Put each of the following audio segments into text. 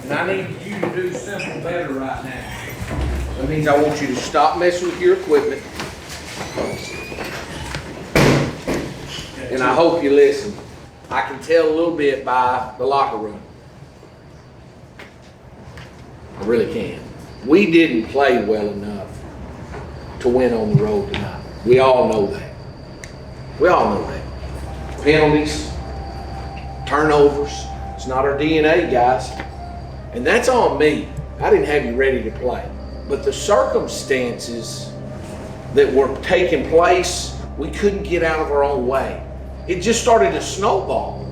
And I need you to do something better right now. That means I want you to stop messing with your equipment. And I hope you listen. I can tell a little bit by the locker room. I really can. We didn't play well enough to win on the road tonight. We all know that. We all know that. Penalties, turnovers, it's not our DNA, guys. And that's on me. I didn't have you ready to play. But the circumstances that were taking place, we couldn't get out of our own way. It just started to snowball.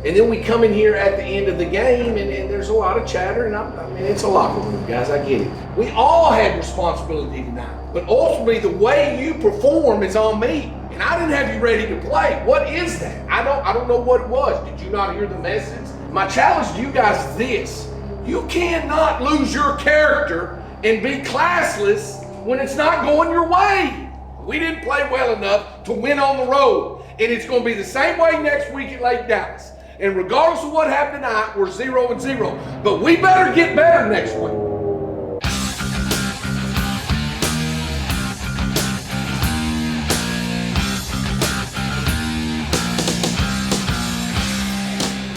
And then we come in here at the end of the game and there's a lot of chatter, and I mean, it's a locker room, guys, I get it. We all had responsibility tonight, but ultimately the way you perform is on me. And I didn't have you ready to play. What is that? I don't know what it was. Did you not hear the message? My challenge to you guys is this. You cannot lose your character and be classless when it's not going your way. We didn't play well enough to win on the road. And it's going to be the same way next week at Lake Dallas. And regardless of what happened tonight, we're 0-0. But we better get better next week.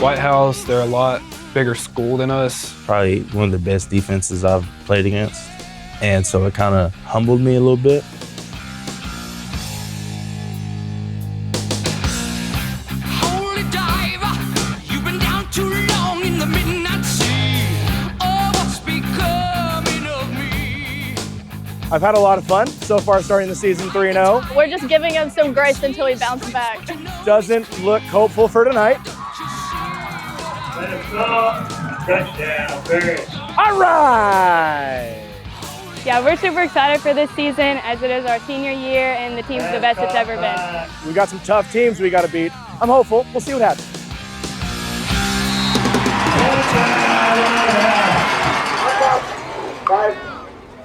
Whitehouse, they're a lot bigger school than us. Probably one of the best defenses I've played against. And so it kind of humbled me a little bit. I've had a lot of fun so far starting the season 3-0. We're just giving him some grace until he bounces back. Doesn't look hopeful for tonight. Touchdown, Paris. All right! Yeah, we're super excited for this season as it is our senior year and the team's the best it's ever been. We got some tough teams we got to beat. I'm hopeful. We'll see what happens. Five,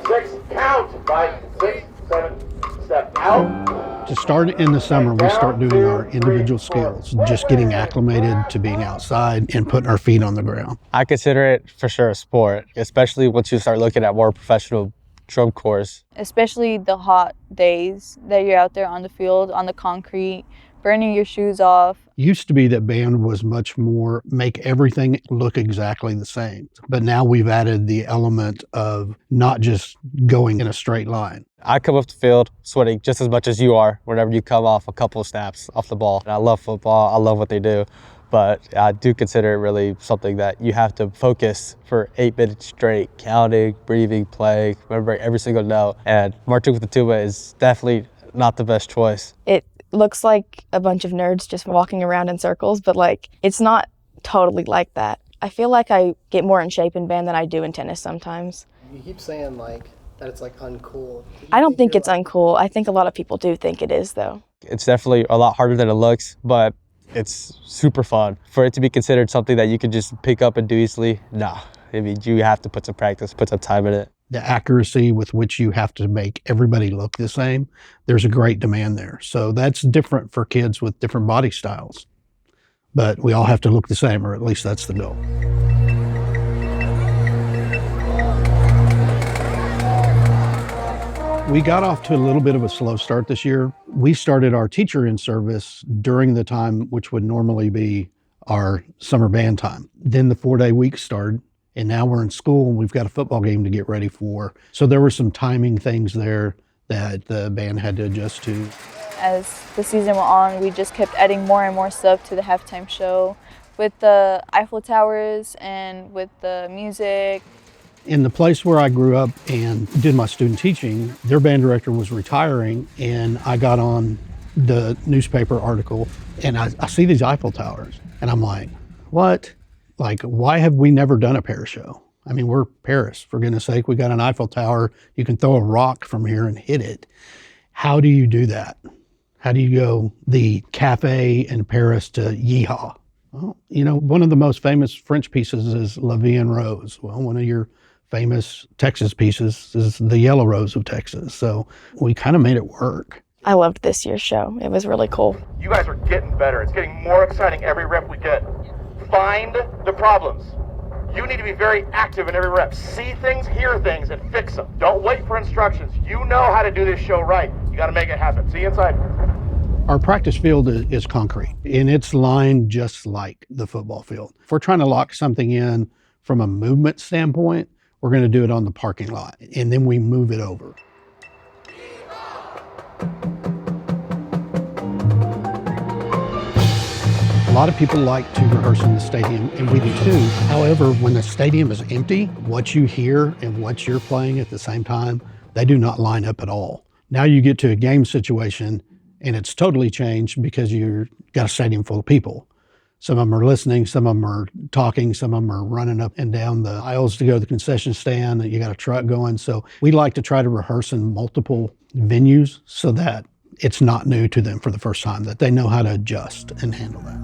six, count. 5, 6, 7, step out. To start in the summer, we start doing our individual skills, just getting acclimated to being outside and putting our feet on the ground. I consider it for sure a sport, especially once you start looking at more professional drum corps. Especially the hot days that you're out there on the field, on the concrete, burning your shoes off. Used to be that band was much more make everything look exactly the same. But now we've added the element of not just going in a straight line. I come off the field sweating just as much as you are whenever you come off a couple of snaps off the ball. And I love football. I love what they do. But I do consider it really something that you have to focus for 8 minutes straight, counting, breathing, playing, remembering every single note. And marching with the tuba is definitely not the best choice. It looks like a bunch of nerds just walking around in circles, but like it's not totally like that. I feel like I get more in shape in band than I do in tennis sometimes. You keep saying like that it's like uncool. I don't think it's uncool. I think a lot of people do think it is though. It's definitely a lot harder than it looks, but it's super fun. For it to be considered something that you can just pick up and do easily, nah. I mean, you have to put some practice, put some time in it. The accuracy with which you have to make everybody look the same, there's a great demand there. So that's different for kids with different body styles. But we all have to look the same, or at least that's the goal. We got off to a little bit of a slow start this year. We started our teacher in service during the time which would normally be our summer band time. Then the 4-day week started. And now we're in school and we've got a football game to get ready for. So there were some timing things there that the band had to adjust to. As the season went on, we just kept adding more and more stuff to the halftime show with the Eiffel Towers and with the music. In the place where I grew up and did my student teaching, their band director was retiring, and I got on the newspaper article and I see these Eiffel Towers and I'm like, what? Like, why have we never done a Paris show? I mean, we're Paris, for goodness sake. We got an Eiffel Tower. You can throw a rock from here and hit it. How do you do that? How do you go the cafe in Paris to yeehaw? Well, you know, one of the most famous French pieces is La Vie en Rose. Well, one of your famous Texas pieces is the Yellow Rose of Texas. So we kind of made it work. I loved this year's show. It was really cool. You guys are getting better. It's getting more exciting every rep we get. Find the problems. You need to be very active in every rep. See things, hear things, and fix them. Don't wait for instructions. You know how to do this show right. You got to make it happen. See you inside. Our practice field is concrete, and it's lined just like the football field. If we're trying to lock something in from a movement standpoint, we're going to do it on the parking lot, and then we move it over. A lot of people like to rehearse in the stadium, and we do too. However, when the stadium is empty, what you hear and what you're playing at the same time, they do not line up at all. Now you get to a game situation, and it's totally changed because you've got a stadium full of people. Some of them are listening, some of them are talking, some of them are running up and down the aisles to go to the concession stand. You got a truck going. So we like to try to rehearse in multiple venues so that it's not new to them for the first time, that they know how to adjust and handle that.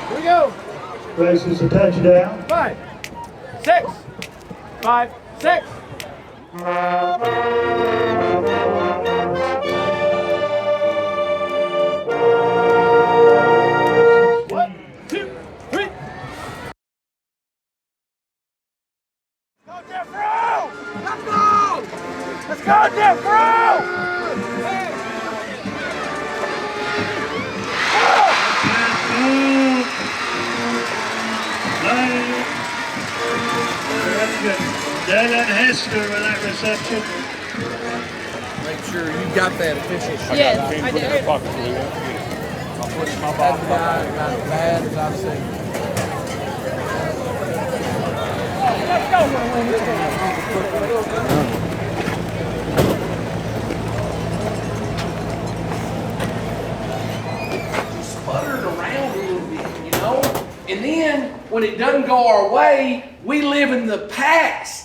Here we go. Places a touchdown. 5, 6, 5, 6. One, 2, 3. Go, Jeff Rowe! Let's go! Let's go, Jeff Rowe! That's good. Dylan Hester with that reception. Make sure you got that official shot. Yes, I did. I'll put it in my box. That's about as bad as I've seen. Sputtered around a little bit, you know? And then, when it doesn't go our way, we live in the past.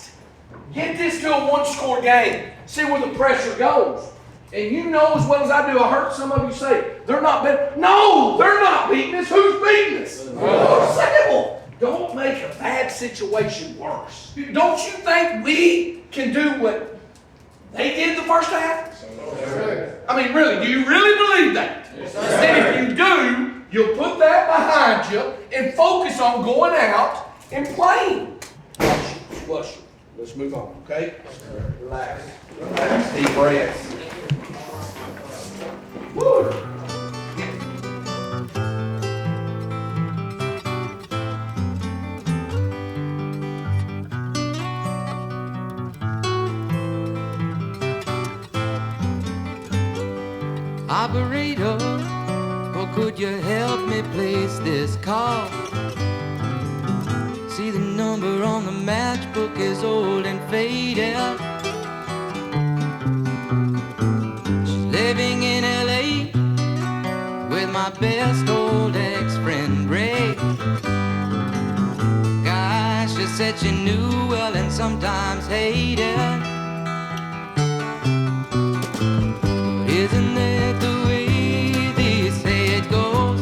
Get this to a one-score game. See where the pressure goes. And you know as well as I do, I heard some of you say, they're not beating. No, they're not beating us. Who's beating us? Ourselves. Don't make a bad situation worse. Don't you think we can do what they did the first half? I mean, really, do you really believe that? And if you do, you'll put that behind you and focus on going out and playing. Flush it. Let's move on, okay? Relax. Relax. Deep breaths. Woo. Operator, or could you help me place this call? See, the number on the matchbook is old and faded. She's living in LA with my best old ex-friend Ray. Gosh, she said she knew well and sometimes hated. But isn't that the way they say it goes?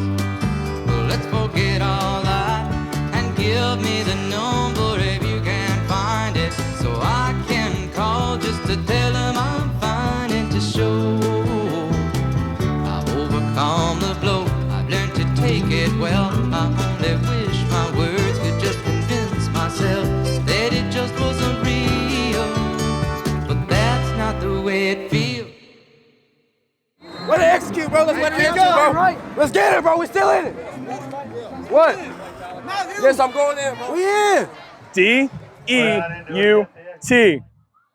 Well, let's forget all that and give me the number if you can find it, so I can call just to tell them I'm fine and to show I've overcome the blow. I've learned to take it well. I only wish my words could just convince myself that it just wasn't real, but that's not the way it feels. Way to execute, bro. Let's let it go, bro. Right. Let's get it, bro. We're still in it. What? Yes, I'm going in, bro. We in. D-E-U-T.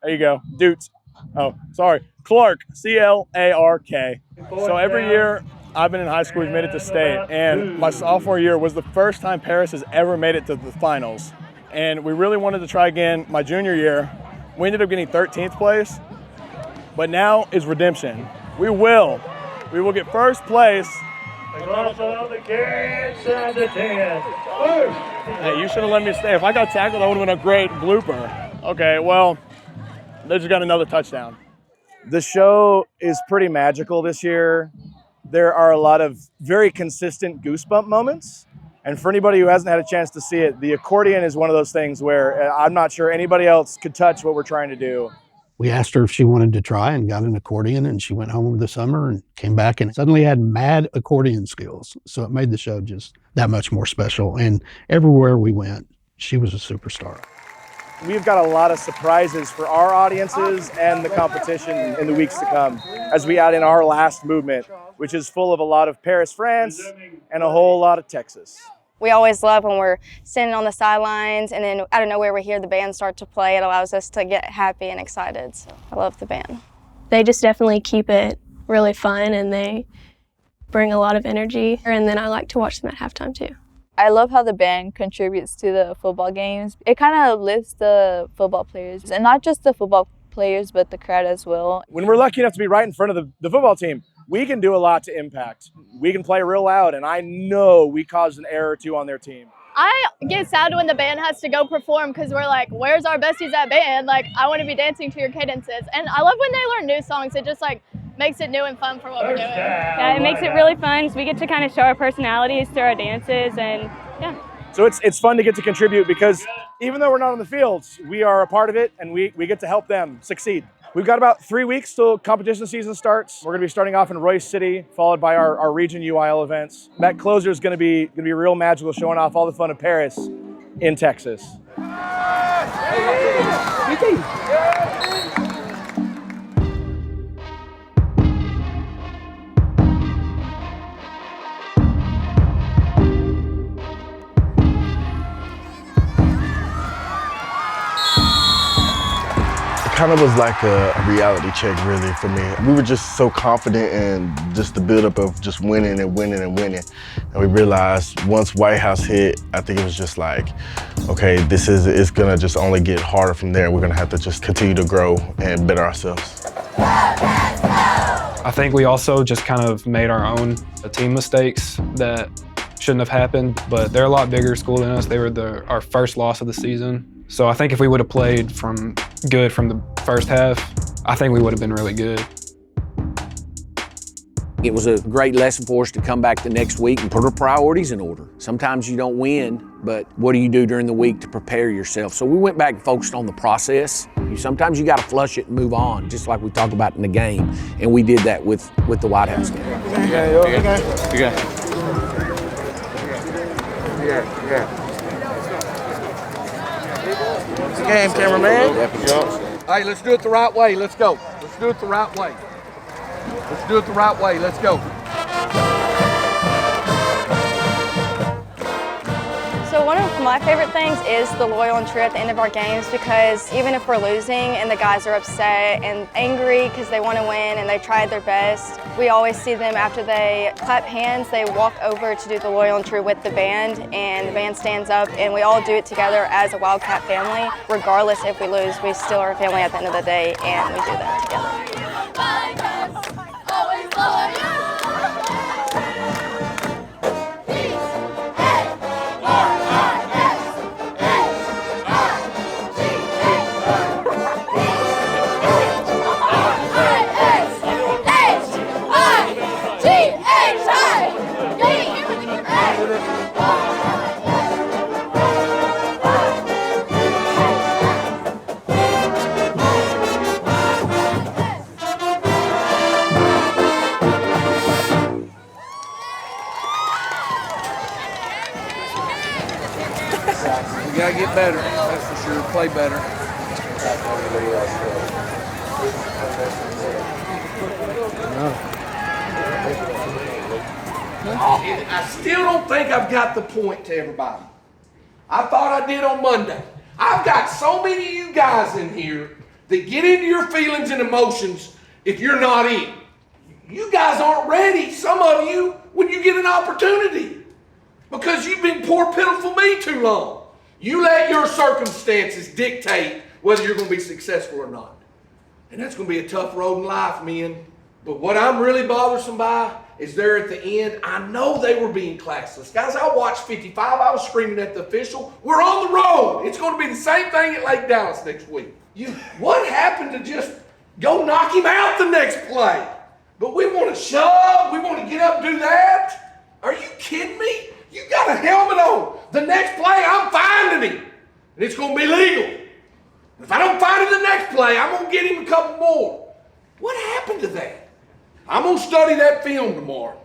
There you go. Doot. Oh, sorry. Clark. C-L-A-R-K. So every year I've been in high school, we've made it to state. And my sophomore year was the first time Paris has ever made it to the finals. And we really wanted to try again my junior year. We ended up getting 13th place. But now is redemption. We will get first place. Across on the carry inside the 10. First. Hey, you should have let me stay. If I got tackled, that would have been a great blooper. Okay, well, they just got another touchdown. The show is pretty magical this year. There are a lot of very consistent goosebump moments. And for anybody who hasn't had a chance to see it, the accordion is one of those things where I'm not sure anybody else could touch what we're trying to do. We asked her if she wanted to try and got an accordion, and she went home over the summer and came back and suddenly had mad accordion skills. So it made the show just that much more special. And everywhere we went, she was a superstar. We've got a lot of surprises for our audiences and the competition in the weeks to come as we add in our last movement, which is full of a lot of Paris, France, and a whole lot of Texas. We always love when we're standing on the sidelines and then out of nowhere we hear the band start to play. It allows us to get happy and excited. So I love the band. They just definitely keep it really fun and they bring a lot of energy. And then I like to watch them at halftime too. I love how the band contributes to the football games. It kind of lifts the football players, and not just the football players, but the crowd as well. When we're lucky enough to be right in front of the football team, we can do a lot to impact. We can play real loud, and I know we caused an error or two on their team. I get sad when the band has to go perform because we're like, where's our besties at band? Like, I want to be dancing to your cadences. And I love when they learn new songs. It just like makes it new and fun for what we're doing. Yeah, it makes it really fun. So we get to kind of show our personalities through our dances and yeah. So it's fun to get to contribute because even though we're not on the fields, we are a part of it and we get to help them succeed. We've got about 3 weeks till competition season starts. We're gonna be starting off in Royce City, followed by our region UIL events. That closer is gonna be real magical, showing off all the fun of Paris in Texas. Kind of was like a reality check really for me. We were just so confident in just the buildup of just winning and winning and winning. And we realized once Whitehouse hit, I think it was just like, okay, it's gonna just only get harder from there. We're gonna have to just continue to grow and better ourselves. I think we also just kind of made our own team mistakes that shouldn't have happened, but they're a lot bigger school than us. They were our first loss of the season. So I think if we would have played good from the first half, I think we would have been really good. It was a great lesson for us to come back the next week and put our priorities in order. Sometimes you don't win, but what do you do during the week to prepare yourself? So we went back and focused on the process. Sometimes you got to flush it and move on, just like we talked about in the game. And we did that with the Whitehouse game. It's a game, cameraman. Hey, let's do it the right way. Let's go. Let's do it the right way. Let's do it the right way. Let's go. So one of my favorite things is the loyal and true at the end of our games, because even if we're losing and the guys are upset and angry because they want to win and they tried their best, we always see them after they clap hands, they walk over to do the loyal and true with the band, and the band stands up and we all do it together as a Wildcat family. Regardless if we lose, we still are a family at the end of the day, and we do that together. Always loyal. We gotta get better, that's for sure. Play better. I still don't think I've got the point to everybody. I thought I did on Monday. I've got so many of you guys in here that get into your feelings and emotions if you're not in. You guys aren't ready, some of you, when you get an opportunity, because you've been poor, pitiful me too long. You let your circumstances dictate whether you're going to be successful or not. And that's going to be a tough road in life, men. But what I'm really bothersome by is there at the end, I know they were being classless. Guys, I watched 55. I was screaming at the official. We're on the road. It's going to be the same thing at Lake Dallas next week. What happened to just go knock him out the next play? But we want to shove. We want to get up and do that. Are you kidding me? You got a helmet on. The next play, I'm finding him. And it's going to be legal. If I don't find him the next play, I'm going to get him a couple more. What happened to that? I'm going to study that film tomorrow.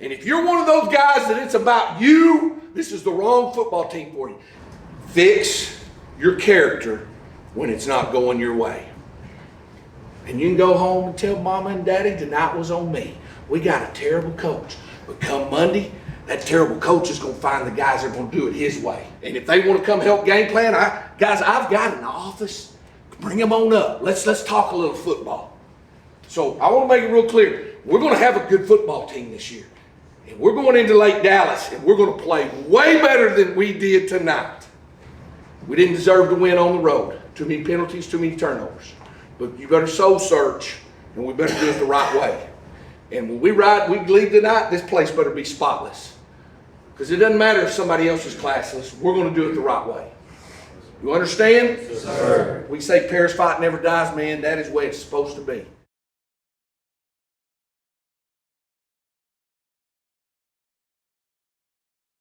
And if you're one of those guys that it's about you, this is the wrong football team for you. Fix your character when it's not going your way. And you can go home and tell mama and daddy tonight was on me. We got a terrible coach. But come Monday, that terrible coach is going to find the guys that are going to do it his way. And if they want to come help game plan, guys, I've got an office. Bring them on up. Let's talk a little football. So I want to make it real clear. We're going to have a good football team this year. And we're going into Lake Dallas, and we're going to play way better than we did tonight. We didn't deserve to win on the road. Too many penalties, too many turnovers. But you better soul search, and we better do it the right way. And when we leave tonight, this place better be spotless. Because it doesn't matter if somebody else is classless. We're going to do it the right way. You understand? Yes, sir. We say Paris fight never dies, man. That is the way it's supposed to be.